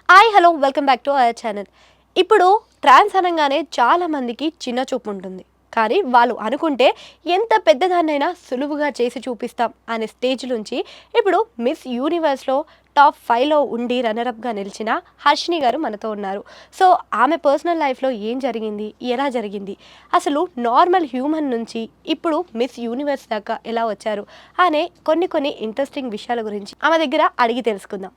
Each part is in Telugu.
Hi hello welcome back to our channel. ఇప్పుడు ట్రాన్స్ అనగానే చాలా మందికి చిన్న చూపు ఉంటుంది. కానీ వాళ్ళు అనుకుంటే ఎంత పెద్దదాన్నైనా సులువుగా చేసి చూపిస్తాం అనే స్టేజ్ నుంచి ఇప్పుడు మిస్ యూనివర్స్లో టాప్ 5లో ఉండి రన్నరప్గా నిలిచిన హర్షిని గారు మనతో ఉన్నారు. సో ఆమె పర్సనల్ లైఫ్లో ఏం జరిగింది, ఎలా జరిగింది, అసలు నార్మల్ హ్యూమన్ నుంచి ఇప్పుడు మిస్ యూనివర్స్ దాకా ఎలా వచ్చారు అనే కొన్ని ఇంట్రెస్టింగ్ విషయాల గురించి ఆమె దగ్గర అడిగి తెలుసుకుందాం.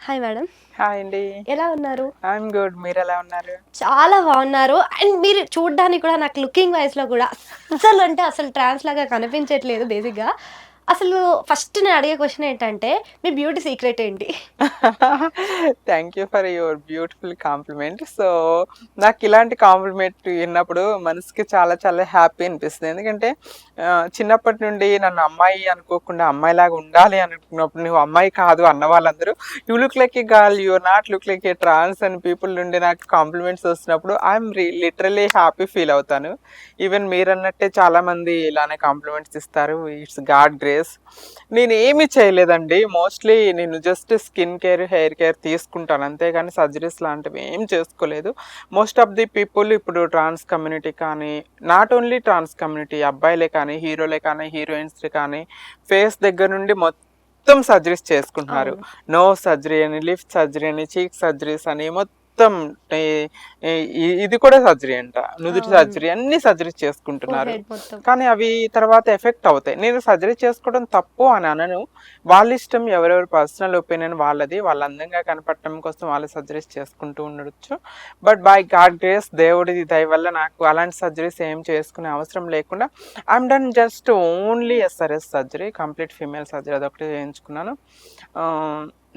హాయ్ మేడం, హాయ్ అండి. ఎలా ఉన్నారు? I'm good. మీరు ఎలా ఉన్నారు? చాలా బాగున్నారు. అండ్ మీరు చూడ్డానికి కూడా నాకు లుకింగ్ వైస్‌లో కూడా అస్సలు అంటే అసలు ట్రాన్స్ లాగా కనిపించట్లేదు బేసిక్‌గా. అసలు ఫస్ట్ నేను అడిగే క్వెషన్ ఏంటంటే మీ బ్యూటీ సీక్రెట్ ఏంటి? Thank you for your beautiful compliment. So నాకు ఇలాంటి కాంప్లిమెంట్ విన్నప్పుడు మనసుకి చాలా చాలా హ్యాపీ అనిపిస్తుంది. ఎందుకంటే చిన్నప్పటి నుండి నన్ను అమ్మాయి అనుకోకుండా అమ్మాయిలాగా ఉండాలి అనుకున్నప్పుడు నువ్వు అమ్మాయి కాదు అన్న వాళ్ళందరూ you look like a girl, you are not look like a trans అని పీపుల్ నుండి నాకు కాంప్లిమెంట్స్ వస్తున్నప్పుడు ఐఎమ్ లిటరలీ హ్యాపీ ఫీల్ అవుతాను. ఈవెన్ మీరు అన్నట్టే చాలా మంది ఇలానే కాంప్లిమెంట్స్ ఇస్తారు. It's God grace. నేను ఏమి చేయలేదండి. మోస్ట్లీ నేను just skin care, hair care తీసుకుంటాను, అంతేగాని సర్జరీస్ లాంటివి ఏం చేసుకోలేదు. మోస్ట్ ఆఫ్ ది పీపుల్ ఇప్పుడు ట్రాన్స్ కమ్యూనిటీ కానీ, నాట్ ఓన్లీ ట్రాన్స్ కమ్యూనిటీ, అబ్బాయిలే కానీ, హీరోలే కానీ, హీరోయిన్స్ కానీ ఫేస్ దగ్గర నుండి మొత్తం సర్జరీస్ చేసుకుంటున్నారు. అవును. నోస్ సర్జరీ అని, లిఫ్ట్ సర్జరీ అని, చీక్ సర్జరీస్ అని మొత్తం ఇది కూడా సర్జరీ అంట, నుదుటి అవును. సర్జరీ, అన్ని సర్జరీస్ చేసుకుంటున్నారు. ఫోర్‌హెడ్ మొత్తం. కానీ అవి తర్వాత ఎఫెక్ట్ అవుతాయి. నేను సర్జరీ చేసుకోవడం తప్పు అని అనను. వాళ్ళ ఇష్టం, ఎవరెవరి పర్సనల్ ఒపీనియన్ వాళ్ళది. వాళ్ళు అందంగా కనపడటం కోసం వాళ్ళు సర్జరీస్ చేసుకుంటూ ఉండొచ్చు. బట్ బై గాడ్ గ్రేస్, దేవుడి దయ వల్ల నాకు అలాంటి సర్జరీస్ ఏం చేసుకునే అవసరం లేకుండా I'm done just only SRS surgery, complete female surgery, అదొకటి చేయించుకున్నాను.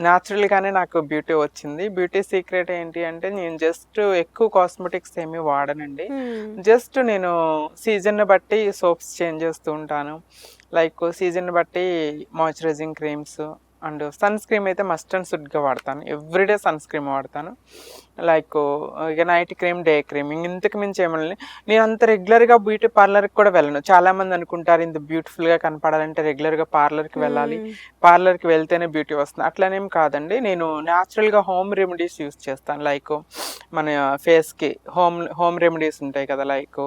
న్యాచురల్గానే నాకు బ్యూటీ వచ్చింది. బ్యూటీ సీక్రెట్ ఏంటి అంటే నేను జస్ట్ ఎక్కువ కాస్మెటిక్స్ ఏమీ వాడనండి. హ్మ్. జస్ట్ నేను సీజన్ని బట్టి సోప్స్ చేంజ్ చేస్తూ ఉంటాను. లైక్ సీజన్ని బట్టి moisturising creams and sunscreen అయితే మస్ట్ అండ్ షుడ్గా వాడతాను. ఎవ్రీడే సన్ స్క్రీమ్ వాడతాను. లైక్ ఇక నైట్ క్రీమ్, డే క్రీమ్, ఇంతకు మించి ఏమన్నా. నేను అంత రెగ్యులర్గా బ్యూటీ పార్లర్కి కూడా వెళ్ళను. చాలామంది అనుకుంటారు ఇంత బ్యూటిఫుల్గా కనపడాలంటే రెగ్యులర్గా పార్లర్కి వెళ్ళాలి, హ్మ్. పార్లర్కి వెళ్తేనే బ్యూటీ వస్తుంది. అట్లనేం కాదండి. నేను న్యాచురల్గా హోమ్ రెమెడీస్ యూస్ చేస్తాను. లైక్ మన ఫేస్కి హోమ్ రెమెడీస్ ఉంటాయి కదా, లైక్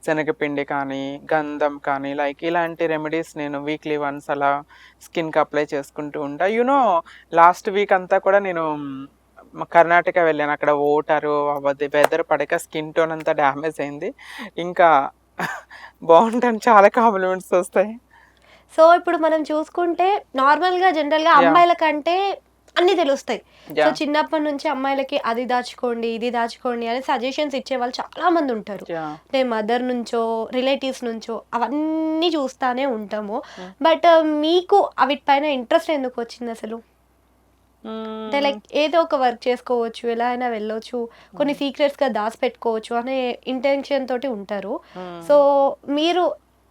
శనగపిండి కానీ, గంధం కానీ, లైక్ ఇలాంటి రెమెడీస్ నేను వీక్లీ వన్స్ అలా స్కిన్కి అప్లై చేసుకుంటూ ఉంటా. లాస్ట్ వీక్ అంతా కూడా నేను కర్ణాటక వెళ్ళాను. అక్కడ ఓటరు వెదర్ పడక స్కిన్ టోన్ అంతా డ్యామేజ్ అయింది. ఇంకా బాగుంటాను, చాలా కాంప్లిమెంట్స్ వస్తాయి. సో ఇప్పుడు మనం చూసుకుంటే నార్మల్‌గా జనరల్‌గా యా అమ్మాయిల కంటే అన్నీ తెలుస్తాయి. సో యా చిన్నప్పటి నుంచి అమ్మాయిలకి అది దాచుకోండి, ఇది దాచుకోండి అని సజెషన్స్ ఇచ్చేవాళ్ళు చాలా మంది ఉంటారు. యా అంటే మదర్ నుంచో, రిలేటివ్స్ నుంచో అవన్నీ చూస్తానే ఉంటాము. బట్ మీకు అవిటిపైన ఇంట్రెస్ట్ ఎందుకొచ్చిందసలు? అంటే లైక్ ఏదో ఒక వర్క్ చేసుకోవచ్చు, ఎలా అయినా వెళ్ళొచ్చు, కొన్ని సీక్రెట్స్‌గా దాసిపెట్టుకోవచ్చు అనే ఇంటెన్షన్ తోటి ఉంటారు. సో మీరు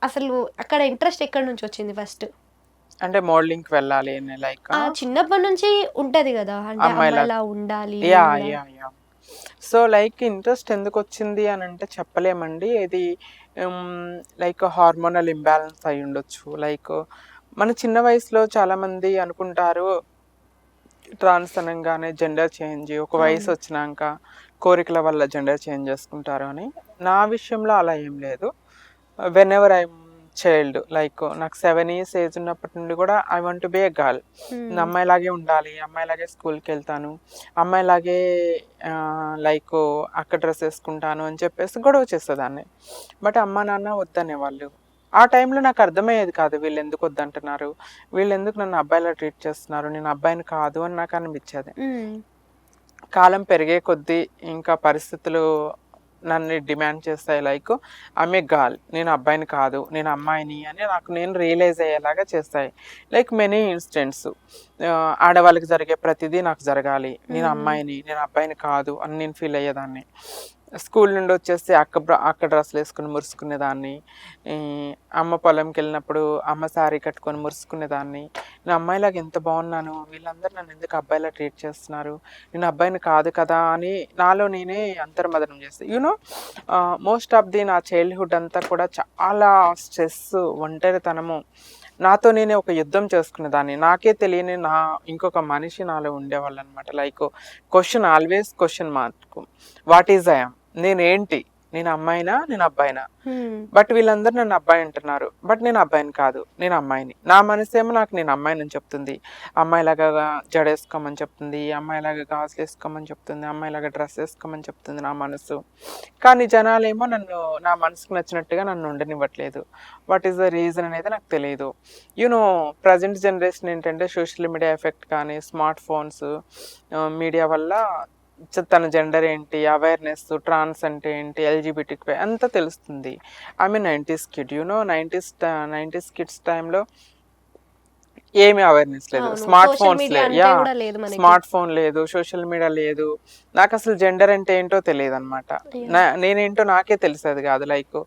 అసలు అక్కడ ఇంట్రెస్ట్ ఎక్కడి నుంచొచ్చింది ఫస్ట్? అంటే మోడలింగ్కి వెళ్ళాలి అని లైక్ చిన్నప్పటి నుంచి ఉంటది గదా! అంటే అమ్మాయిలా. అమ్మాయిలా ఉండాలి యా నేను గూడా. Yeah yeah so like interest ఎందుకు వచ్చింది అని అంటే చెప్పలేమండి. ఇది లైక్ హార్మోనల్ ఇంబ్యాలెన్స్ అయి ఉండొచ్చు. లైక్ మన చిన్న వయసులో చాలామంది అనుకుంటారు ట్రాన్స్ అనంగానే జెండర్ చేంజ్, ఒక వయసు అవును. వచ్చినాక కోరికల వల్ల జెండర్ చేంజ్ చేసుకుంటారు అని. నా విషయంలో అలా ఏం లేదు. When ever I'm child, like నాకు 7 years ఏజ్ ఉన్నప్పటి నుండి కూడా I want to be A girl. నేను హ్మ్. అమ్మాయిలాగే ఉండాలి, అమ్మాయిలాగే స్కూల్కి వెళ్తాను, అమ్మాయిలాగే లైక్ అక్క డ్రెస్ వేసుకుంటాను అని చెప్పేసి గొడవ చేసేదాన్ని. బట్ అమ్మ నాన్న వద్దనేవాళ్ళు. ఆ టైంలో నాకు అర్థమయ్యేది కాదు, వీళ్ళు ఎందుకు వద్దంటున్నారు, వీళ్ళు ఎందుకు నన్ను అబ్బాయిలా ట్రీట్ చేస్తున్నారు, నేను అబ్బాయిని కాదు అని నాకు అనిపించేది. హ్మ్. కాలం పెరిగే కొద్దీ ఇంకా పరిస్థితులు నన్ను డిమాండ్ చేస్తాయి. లైక్ ఆమె గర్ల్, నేను అబ్బాయిని కాదు, నేను అమ్మాయిని అని నాకు నేను రియలైజ్ అయ్యేలాగా చేస్తాయి. లైక్ మెనీ ఇన్సిడెంట్స్, ఆడవాళ్ళకి జరిగే ప్రతిదీ నాకు జరగాలి, నేను హ్మ్. అమ్మాయిని, నేను అబ్బాయిని కాదు అని నేను ఫీల్ అయ్యేదాన్ని. స్కూల్ నుండి వచ్చేసి అక్క డ్రెస్సులు వేసుకుని మురుసుకునేదాన్ని. ఈ అమ్మ పొలంకి వెళ్ళినప్పుడు అమ్మ శారీ కట్టుకొని మురుసుకునేదాన్ని. నేను అమ్మాయిలాగా ఎంత బాగున్నాను, వీళ్ళందరూ నన్ను ఎందుకు అబ్బాయిలా ట్రీట్ చేస్తున్నారు, నేను అబ్బాయిని కాదు కదా అని నాలో నేనే అంతర్మదనం చేస్తాను. మోస్ట్ ఆఫ్ ది నా చైల్డ్హుడ్ అంతా కూడా చాలా స్ట్రెస్, ఒంటరితనము, నాతో నేనే ఒక యుద్ధం చేసుకునేదాన్ని. నాకే తెలియని ఇంకొక మనిషి నాలో ఉండేవాళ్ళు అనమాట. Like question, always question mark. What is I am? నేనేంటి? నేను అమ్మాయినా? నేను అబ్బాయినా? బట్ వీళ్ళందరూ నన్ను అబ్బాయి అంటున్నారు. బట్ నేను అబ్బాయిని కాదు, నేను అమ్మాయిని. నా మనసేమో నాకు నేను అమ్మాయిని చెప్తుంది. అమ్మాయిలాగా జడేసుకోమని చెప్తుంది, అమ్మాయిలాగా గాజులు వేసుకోమని చెప్తుంది, అమ్మాయిలాగా డ్రెస్ వేసుకోమని చెప్తుంది నా మనసు. కానీ జనాలేమో నా మనసుకు నచ్చినట్టుగా నన్ను ఉండనివ్వట్లేదు. వాట్ ఈస్ ద రీజన్ అనేది నాకు తెలియదు. యూనో ప్రజెంట్ జనరేషన్ ఏంటంటే సోషల్ మీడియా ఎఫెక్ట్ కానీ, స్మార్ట్ ఫోన్స్, మీడియా వల్ల తన జెండర్ ఏంటి, అవేర్నెస్, ట్రాన్స్ అంటే ఏంటి, ఎల్జిబిటిక్వై అంతా తెలుస్తుంది. I mean 90s kid, you know 90s kids టైంలో ఏమీ అవేర్నెస్ లేదు. అవును. స్మార్ట్ సోషల్ ఫోన్స్ మీడియా లేదు. అంటే కూడా లేదు మనకి. స్మార్ట్ ఫోన్ లేదు, సోషల్ మీడియా లేదు. నాకు అసలు జెండర్ అంటే ఏంటో తెలియదు అనమాట. అయ్యో! నేనేంటో నాకే తెలిసేది కాదు. లైక్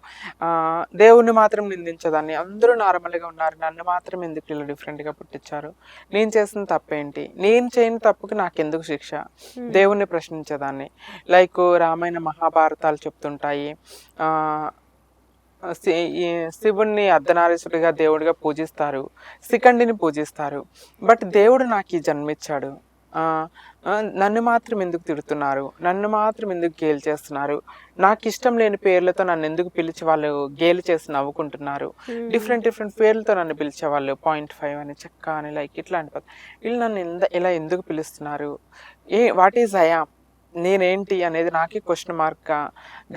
దేవుణ్ణి మాత్రం నిందించేదాన్ని. అందరూ నార్మల్గా ఉన్నారు, నన్ను మాత్రం ఎందుకు ఇలా డిఫరెంట్గా పుట్టించారు? నేను చేసిన తప్పేంటి? నేను చేయని తప్పుకి నాకెందుకు శిక్ష? దేవుణ్ణి ప్రశ్నించేదాన్ని. లైక్ రామాయణ మహాభారతాలు చెప్తుంటాయి. ఆ, ఈ శివుణ్ణి అర్ధనారీశ్వరుడిగా దేవుడిగా పూజిస్తారు, శిఖండిని పూజిస్తారు. బట్ దేవుడు నాకు ఈ జన్మిచ్చాడు. ఆ, నన్ను మాత్రం ఎందుకు తిడుతున్నారు? నన్ను మాత్రం ఎందుకు గేలి చేస్తున్నారు? నాకు ఇష్టం లేని పేర్లతో నన్ను ఎందుకు పిలిచి వాళ్ళు గేలి చేసి నవ్వుకుంటున్నారు? డిఫరెంట్ డిఫరెంట్ పేర్లతో నన్ను పిలిచేవాళ్ళు, 0.5 అని, చెక్క అని, లైక్ ఇట్లాంటి వీళ్ళు నన్ను ఇలా ఎందుకు పిలుస్తున్నారు? What is I'm? నేనేంటి అనేది నాకే క్వశ్చన్ మార్క్గా,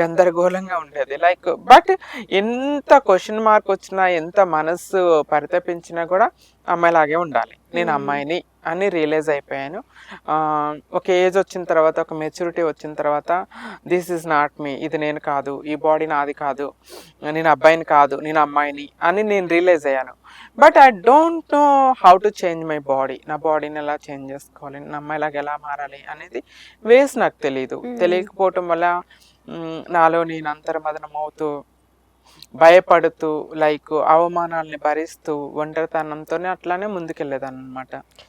గందరగోళంగా ఉండేది. లైక్ బట్ ఎంత క్వశ్చన్ మార్క్ వచ్చినా, ఎంత మనస్సు పరితపించినా కూడా అమ్మాయిలాగే ఉండాలి, నేను అమ్మాయిని అని రియలైజ్ అయిపోయాను. ఒక ఏజ్ వచ్చిన తర్వాత, ఒక మెచ్యూరిటీ వచ్చిన తర్వాత, దిస్ ఈజ్ నాట్ మీ, ఇది నేను కాదు, ఈ బాడీ నాది కాదు, నేను అబ్బాయిని కాదు, నేను అమ్మాయిని అని నేను రియలైజ్ అయ్యాను. But I don't know how to change my body. నా బాడీని ఎలా చేంజ్ చేసుకోవాలి, నా అమ్మాయిలాగా ఎలా మారాలి అనేది వేస్ నాకు తెలియదు. తెలియకపోవటం వల్ల నాలో నేను అంతర్మదనం అవుతూ, భయపడుతూ, లైక్ అవమానాల్ని భరిస్తూ, ఒంటరితనంతోనే అట్లానే ముందుకెళ్ళేదాన్ని అనమాట.